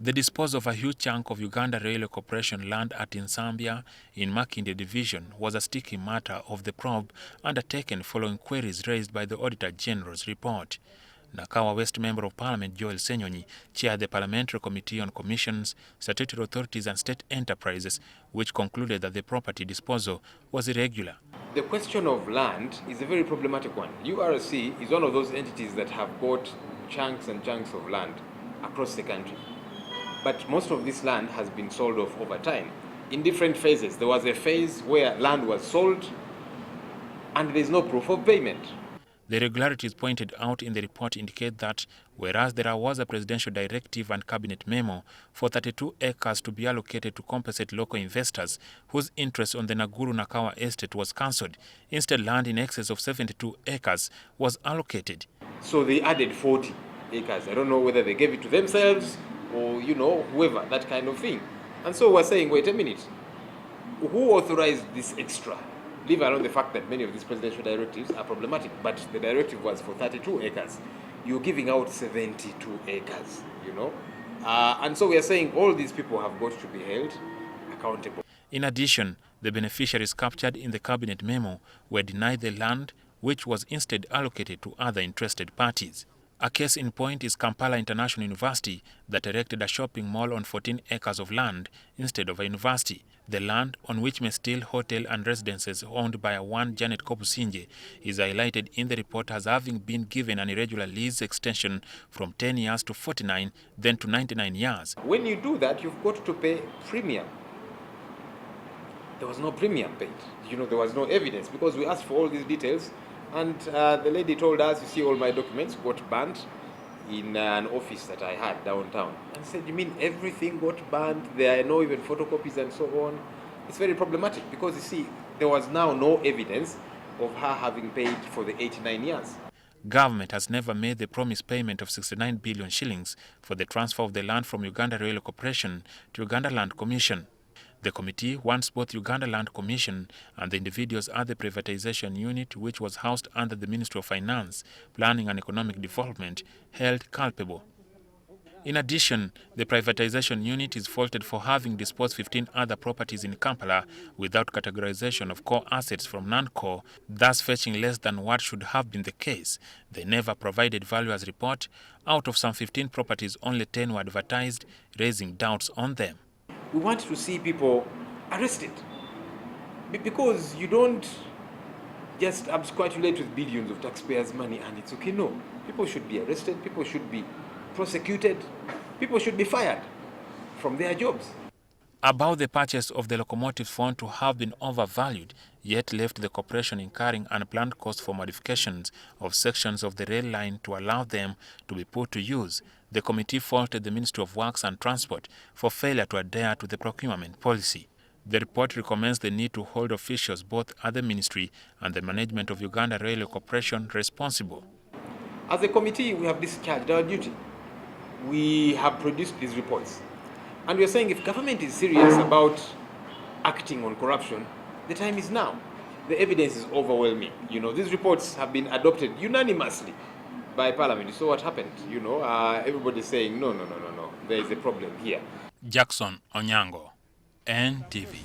The disposal of a huge chunk of Uganda Railways Corporation land at Nsambya in Makindye Division was a sticky matter of the probe undertaken following queries raised by the Auditor General's report. Nakawa West Member of Parliament Joel Senyonyi chaired the Parliamentary Committee on Commissions, Statutory Authorities and State Enterprises, which concluded that the property disposal was irregular. The question of land is a very problematic one. URC is one of those entities that have bought chunks and chunks of land across the country. But most of this land has been sold off over time in different phases. There was a phase where land was sold and there's no proof of payment. The irregularities pointed out in the report indicate that whereas there was a presidential directive and cabinet memo for 32 acres to be allocated to compensate local investors whose interest on the Naguru-Nakawa estate was cancelled, instead land in excess of 72 acres was allocated. So they added 40 acres. I don't know whether they gave it to themselves or, whoever, that kind of thing. And so we're saying, wait a minute, who authorized this extra? Leave alone the fact that many of these presidential directives are problematic, but the directive was for 32 acres. You're giving out 72 acres, And so we are saying all these people have got to be held accountable. In addition, the beneficiaries captured in the cabinet memo were denied the land, which was instead allocated to other interested parties. A case in point is Kampala International University that erected a shopping mall on 14 acres of land instead of a university. The land, on which may still hotel and residences owned by one Janet Kobusinje, is highlighted in the report as having been given an irregular lease extension from 10 years to 49, then to 99 years. When you do that, you've got to pay premium. There was no premium paid. There was no evidence because we asked for all these details. And the lady told us, you see, all my documents got banned in an office that I had downtown. And I said, you mean everything got banned? There are no even photocopies and so on. It's very problematic because, you see, there was now no evidence of her having paid for the 89 years. Government has never made the promised payment of 69 billion shillings for the transfer of the land from Uganda Railways Corporation to Uganda Land Commission. The committee wants both Uganda Land Commission and the individuals at the Privatisation Unit, which was housed under the Ministry of Finance, Planning and Economic Development, held culpable. In addition, the Privatisation Unit is faulted for having disposed 15 other properties in Kampala without categorization of core assets from non-core, thus fetching less than what should have been the case. They never provided valuer's report. Out of some 15 properties, only 10 were advertised, raising doubts on them. We want to see people arrested because you don't just absquatulate with billions of taxpayers' money and it's okay. No, people should be arrested, people should be prosecuted, people should be fired from their jobs. About the purchase of the locomotives found to have been overvalued, yet left the corporation incurring unplanned costs for modifications of sections of the rail line to allow them to be put to use, the committee faulted the Ministry of Works and Transport for failure to adhere to the procurement policy. The report recommends the need to hold officials both at the ministry and the management of Uganda Railways Corporation responsible. As a committee, we have discharged our duty. We have produced these reports. And we are saying if government is serious about acting on corruption, the time is now. The evidence is overwhelming. These reports have been adopted unanimously by Parliament. So what happened? Everybody's saying, no, there is a problem here. Jackson Onyango, NTV.